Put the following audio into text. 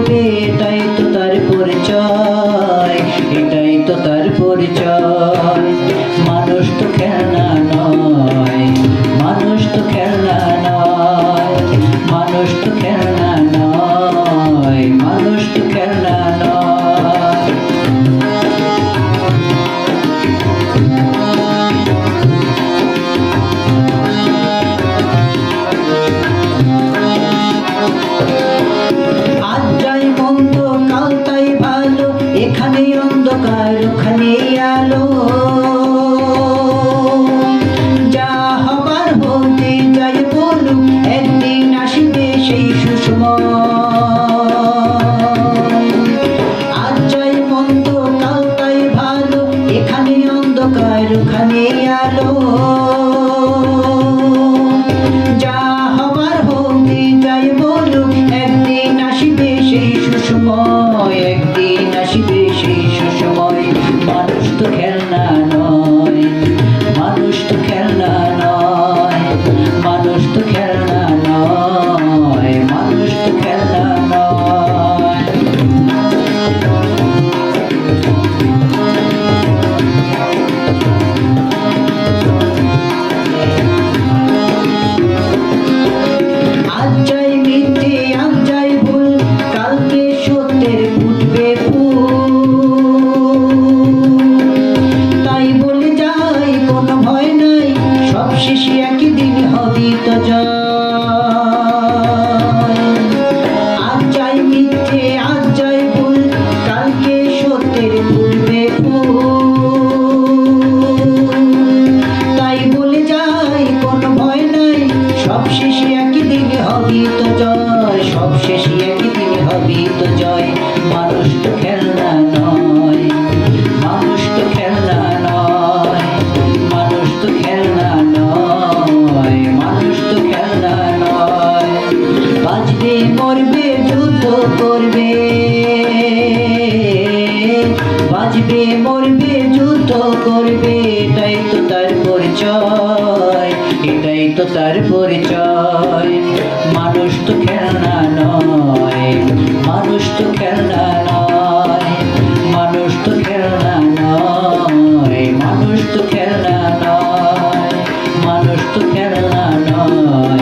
করবে, এটাই তো তার পরিচয়, এটাই তো তার পরিচয়। মানুষ তো খেলনা নয়, মানুষ তো খেলনা নয়, মানুষ তো খেলনা নয়, মানুষ তো খেলনা নয়। আজ যাই মন্দ কাল তাই ভালো, এখানে অন্ধকার ওখানে আলো, যা হবার হতে যাই বলুক একদিন আসবে সেই সুসময়। আজ যাই মন্দ কাল তাই ভালো, এখানে অন্ধকার ওখানে আলো, যা হবার হতে যাই বলুক একদিন আসবে সেই সুসময়, একদিন আসবে সেই সুসময়। মানুষ তো খেলনা নয়, মানুষ তো খেলনা নয়, মানুষ তো খেলনা নয়, মানুষ তো খেলনা নয়। আজ যাই মিথ্যে আজ যাই ভুল, কালকে সত্যের ফুটবে ফুল, তাই বলে যাই কোনো ভয় নাই, সব শেষে একই দিন হবে তো জয়। আজ যাই মিথ্যে আজ যাই ভুল, কালকে সত্যের ফুটবে ফুল, তাই বলে যাই কোনো ভয় নাই, সব শেষে একই দিন হবে তো জয়, সব শেষে একই দিন হবে তো জয়। মানুষ তো খেলনা নয়, মানুষ তো খেলনা নয়, মানুষ তো খেলনা নয়, মানুষ তো খেলনা নয়। বাঁচবে মরবে যুদ্ধ করবে, বাঁচবে মরবে যুদ্ধ করবে, এটাই তো তার পরিচয়, এটাই তো তার পরিচয়। মানুষ তো খেলনা নয়, মানুষ তো খেলনা নয়, মানুষ তো খেলনা নয়, মানুষ তো খেলনা নয়, মানুষ তো খেলনা নয়।